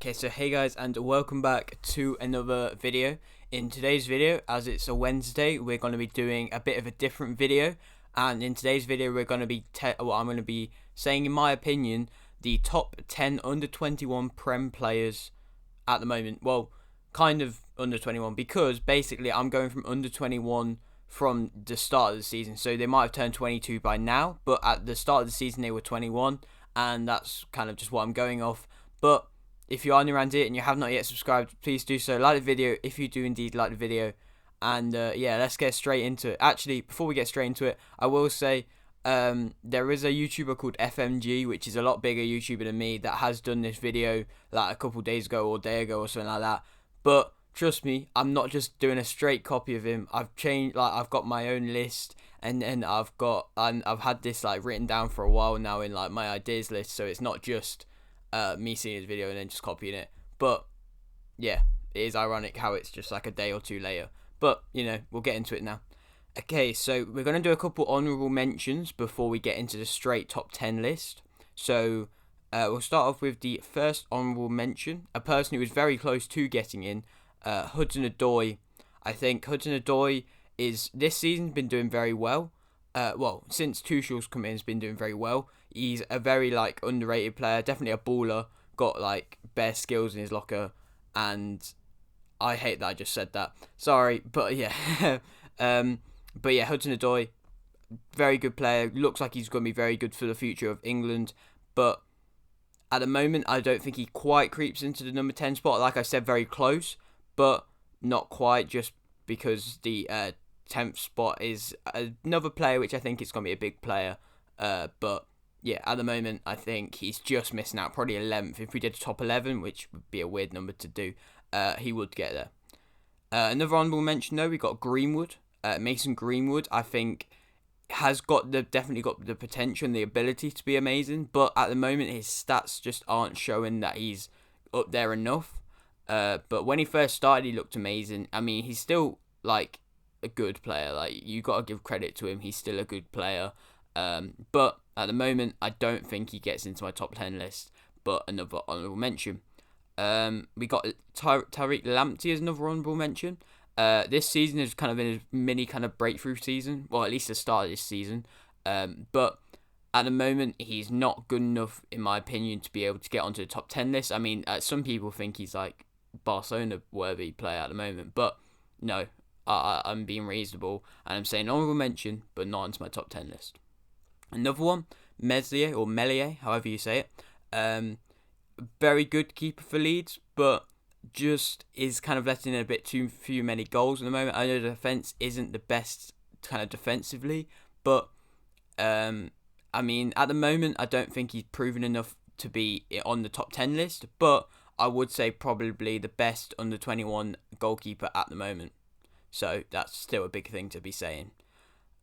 Okay, so hey guys, and welcome back to another video. In today's video, as it's a Wednesday, we're going to be doing a bit of a different video. And in today's video, we're going to be I'm going to be saying, in my opinion, the top 10 under 21 Prem players at the moment. Well, kind of under 21, because basically I'm going from under 21 from the start of the season. So they might have turned 22 by now, but at the start of the season they were 21, and that's kind of just what I'm going off. But if you are new around here and you have not yet subscribed, please do so. Like the video if you do indeed like the video. And yeah, let's get straight into it. Actually, before we get straight into it, I will say there is a YouTuber called FMG, which is a lot bigger YouTuber than me, that has done this video like a couple days ago or a day ago or something like that. But trust me, I'm not just doing a straight copy of him. I've changed, like I've got my own list, and I've had this like written down for a while now in like my ideas list. So it's not just me seeing his video and then just copying it. But yeah, it is ironic how it's just like a day or two later. But you know, we'll get into it now. Okay, so we're going to do a couple honourable mentions before we get into the straight top 10 list. So we'll start off with the first honourable mention, a person who was very close to getting in, Hudson-Odoi. I think Hudson-Odoi is this season's been doing very well. Well, since Tuchel's come in, has been doing very well. He's a very like underrated player, definitely a baller. Got like bare skills in his locker, and I hate that I just said that. Sorry, but yeah, but yeah, Hudson-Odoi, very good player. Looks like he's going to be very good for the future of England, but at the moment, I don't think he quite creeps into the number 10 spot. Like I said, very close, but not quite. Just because the 10th spot is another player, which I think is going to be a big player. But yeah, at the moment, I think he's just missing out. Probably 11th. If we did a top 11, which would be a weird number to do, he would get there. Another honourable mention, though, we got Greenwood. Mason Greenwood, I think, has definitely got the potential and the ability to be amazing. But at the moment, his stats just aren't showing that he's up there enough. But when he first started, he looked amazing. I mean, he's still like a good player. Like, you got to give credit to him. He's still a good player. But at the moment, I don't think he gets into my top 10 list. But another honourable mention. We got Tariq Lamptey as another honourable mention. This season has kind of been a mini kind of breakthrough season. Well, at least the start of this season. But at the moment, he's not good enough, in my opinion, to be able to get onto the top 10 list. I mean, some people think he's like Barcelona-worthy player at the moment. But no, I'm being reasonable. And I'm saying honourable mention, but not into my top 10 list. Another one, Meslier, however you say it. Very good keeper for Leeds, but just is kind of letting in a bit too many goals at the moment. I know the defence isn't the best kind of defensively, but I mean, at the moment, I don't think he's proven enough to be on the top 10 list, but I would say probably the best under 21 goalkeeper at the moment. So that's still a big thing to be saying.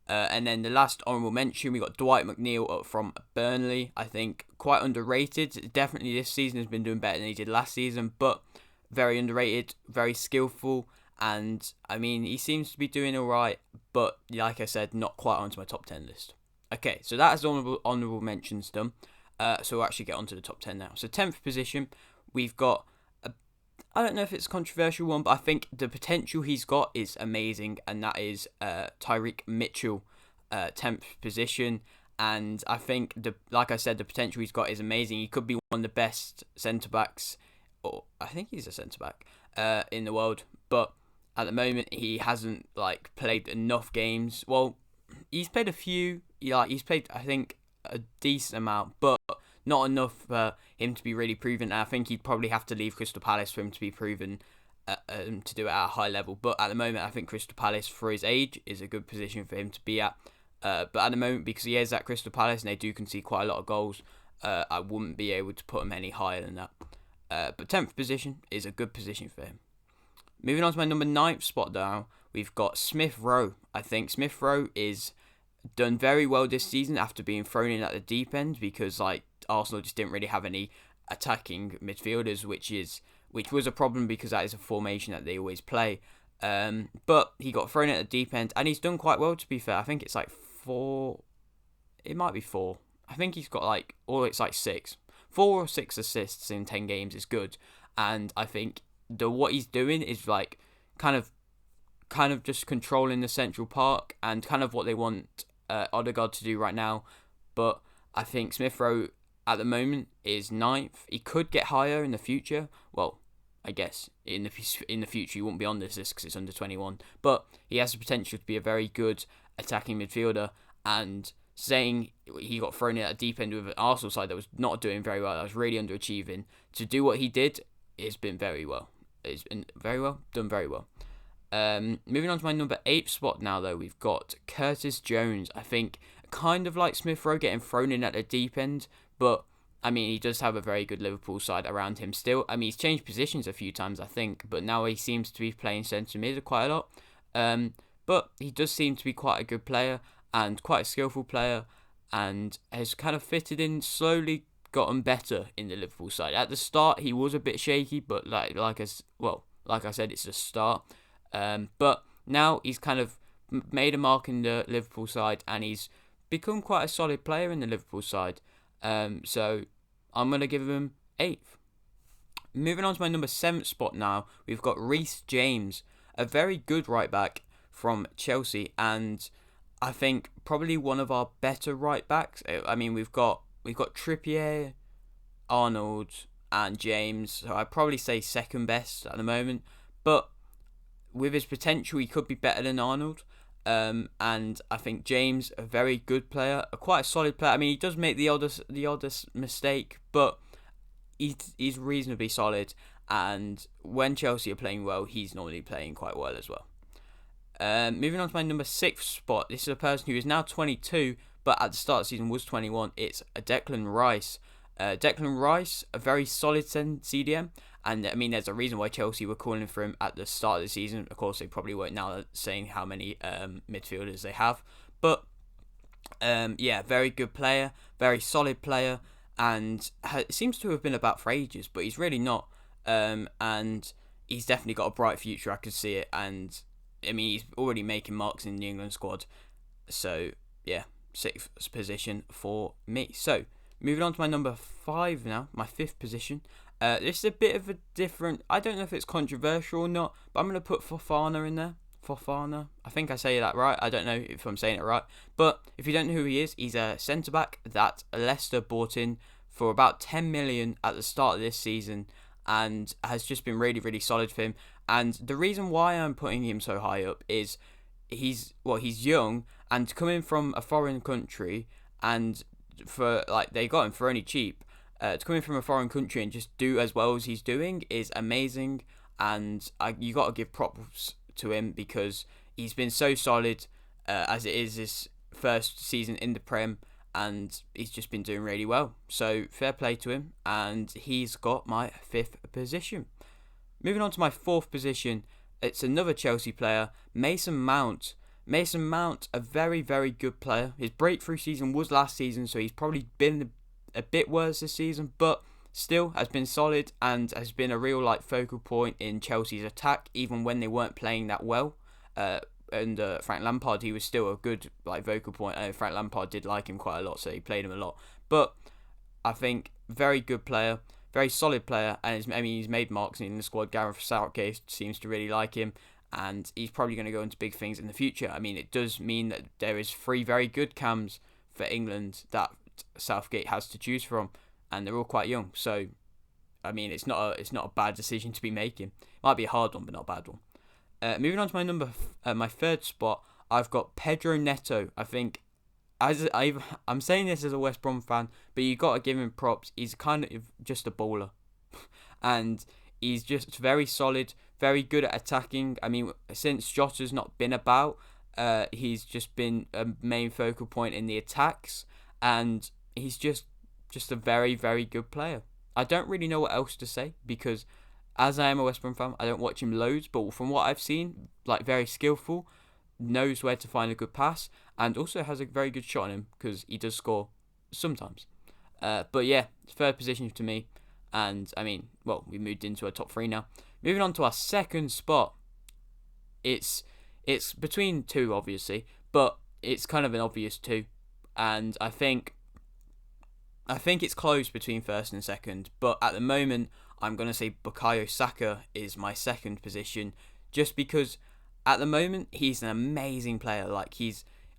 And then the last honourable mention, we got Dwight McNeil up from Burnley. I think quite underrated. Definitely this season has been doing better than he did last season, but very underrated, very skillful, and I mean, he seems to be doing alright, but like I said, not quite onto my top 10 list. Okay, so that is honourable mentions done. So we'll actually get onto the top 10 now. So 10th position, we've got I don't know if it's a controversial one, but I think the potential he's got is amazing, and that is Tyreek Mitchell, 10th position. And I think, like I said, the potential he's got is amazing. He could be one of the best centre-backs, or I think he's a centre-back, in the world. But at the moment, he hasn't like played enough games. Well, he's played a few. He's played, I think, a decent amount, but not enough for him to be really proven. And I think he'd probably have to leave Crystal Palace for him to be proven to do it at a high level. But at the moment, I think Crystal Palace, for his age, is a good position for him to be at. But at the moment, because he is at Crystal Palace and they do concede quite a lot of goals, I wouldn't be able to put him any higher than that. But 10th position is a good position for him. Moving on to my number 9th spot now, we've got Smith Rowe. I think Smith Rowe is done very well this season after being thrown in at the deep end, because like Arsenal just didn't really have any attacking midfielders, which was a problem because that is a formation that they always play. But he got thrown at the deep end and he's done quite well, to be fair. I think it's like 4. It might be 4. I think he's got like, or it's like 6. 4 or 6 assists in 10 games is good. and I think what he's doing is like kind of just controlling the central park and kind of what they want Odegaard to do right now. But I think Smith Rowe at the moment is ninth. He could get higher in the future. Well, I guess in the future he won't be on this list because it's under 21. But he has the potential to be a very good attacking midfielder. And saying he got thrown in at the deep end with an Arsenal side that was not doing very well, that was really underachieving, to do what he did, it's been very well. It's been very well, done very well. Moving on to my number 8 spot now, though, we've got Curtis Jones. I think kind of like Smith Rowe getting thrown in at the deep end, but I mean, he does have a very good Liverpool side around him still. I mean, he's changed positions a few times, I think, but now he seems to be playing centre mid quite a lot. But he does seem to be quite a good player and quite a skillful player, and has kind of fitted in slowly, gotten better in the Liverpool side. At the start, he was a bit shaky, but like I said, it's a start. But now he's kind of made a mark in the Liverpool side, and he's become quite a solid player in the Liverpool side. So I'm going to give him 8th. Moving on to my number 7th spot now, we've got Reece James, a very good right back from Chelsea, and I think probably one of our better right backs. I mean, we've got Trippier, Arnold, and James, so I'd probably say second best at the moment, but with his potential, he could be better than Arnold. And I think James, a very good player, quite a solid player. I mean, he does make the oddest mistake, but he's reasonably solid. And when Chelsea are playing well, he's normally playing quite well as well. Moving on to my number 6 spot. This is a person who is now 22, but at the start of the season was 21. It's Declan Rice. Declan Rice, a very solid CDM. And I mean, there's a reason why Chelsea were calling for him at the start of the season. Of course, they probably weren't now saying how many midfielders they have. But yeah, very good player, very solid player, and seems to have been about for ages, but he's really not. And he's definitely got a bright future. I could see it. And I mean, he's already making marks in the England squad. So yeah, 6th position for me. So moving on to my number 5 now, my 5th position. This is a bit of a different, I don't know if it's controversial or not, but I'm going to put Fofana in there. Fofana, I think I say that right. I don't know if I'm saying it right. But if you don't know who he is, he's a centre-back that Leicester bought in for about 10 million at the start of this season, and has just been really, really solid for him. And the reason why I'm putting him so high up is he's young, and coming from a foreign country, and they got him for only cheap. To come in from a foreign country and just do as well as he's doing is amazing, and you got to give props to him because he's been so solid as it is this first season in the Prem, and he's just been doing really well. So fair play to him, and he's got my 5th position. Moving on to my 4th position, it's another Chelsea player, Mason Mount. Mason Mount, a very, very good player. His breakthrough season was last season, so he's probably been a bit worse this season, but still has been solid and has been a real focal point in Chelsea's attack, even when they weren't playing that well. Under Frank Lampard, he was still a good vocal point. Frank Lampard did like him quite a lot, so he played him a lot. But I think very good player, very solid player, and he's made marks in the squad. Gareth Southgate seems to really like him, and he's probably going to go into big things in the future. I mean, it does mean that there is 3 very good cams for England that Southgate has to choose from, and they're all quite young. So, I mean, it's not a bad decision to be making. It might be a hard one, but not a bad one. Moving on to my 3rd spot, I've got Pedro Neto. I think, I'm saying this as a West Brom fan, but you got to give him props. He's kind of just a baller, and he's just very solid, very good at attacking. I mean, since Jota's not been about, he's just been a main focal point in the attacks. And he's just a very, very good player. I don't really know what else to say because, as I am a West Brom fan, I don't watch him loads. But from what I've seen, very skillful, knows where to find a good pass, and also has a very good shot on him because he does score sometimes. But yeah, 3rd position to me. And I mean, we moved into our top 3 now. Moving on to our 2nd spot. It's between 2, obviously, but it's kind of an obvious 2. And I think it's close between 1st and 2nd, but at the moment I'm going to say Bukayo Saka is my second position, just because at the moment he's an amazing player. Like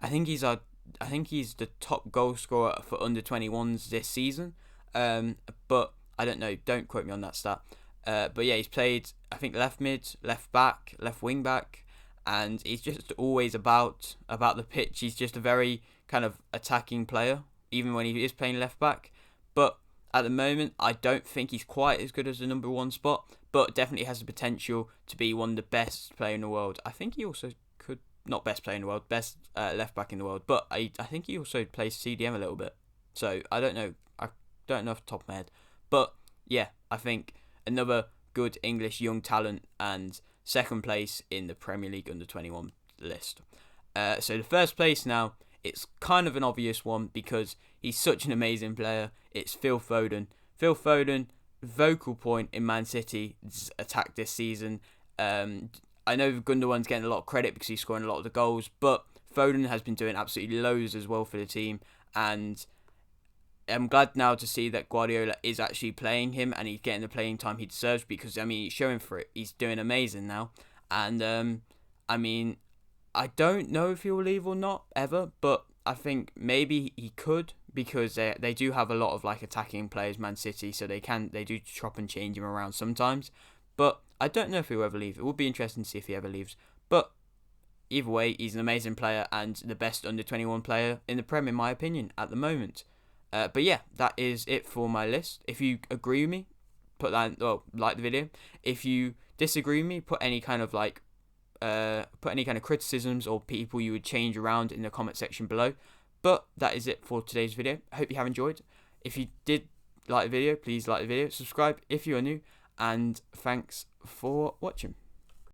I think he's the top goal scorer for under 21s this season. But I don't know. Don't quote me on that stat. But yeah, he's played, I think, left mid, left back, left wing back, and he's just always about the pitch. He's just a very kind of attacking player, even when he is playing left back. But at the moment, I don't think he's quite as good as the number one spot, but definitely has the potential to be one of the best players in the world. I think he also could, not best player in the world, best left back in the world, but I think he also plays CDM a little bit. So I don't know. I don't know off the top of my head. But yeah, I think another good English young talent and second place in the Premier League under 21 list. So the first place now, it's kind of an obvious one because he's such an amazing player. It's Phil Foden. Phil Foden, vocal point in Man City's attack this season. I know Gundogan's getting a lot of credit because he's scoring a lot of the goals, but Foden has been doing absolutely loads as well for the team, and I'm glad now to see that Guardiola is actually playing him and he's getting the playing time he deserves, because, I mean, he's showing for it. He's doing amazing now. And, I mean, I don't know if he'll leave or not, ever, but I think maybe he could, because they do have a lot of, like, attacking players, Man City, so they do chop and change him around sometimes. But I don't know if he'll ever leave. It would be interesting to see if he ever leaves. But either way, he's an amazing player and the best under-21 player in the Prem, in my opinion, at the moment. But yeah, that is it for my list. If you agree with me, like the video. If you disagree with me, put any kind of criticisms or people you would change around in the comment section below. But that is it for today's video. I hope you have enjoyed. If you did like the video, please like the video, subscribe if you are new, and thanks for watching.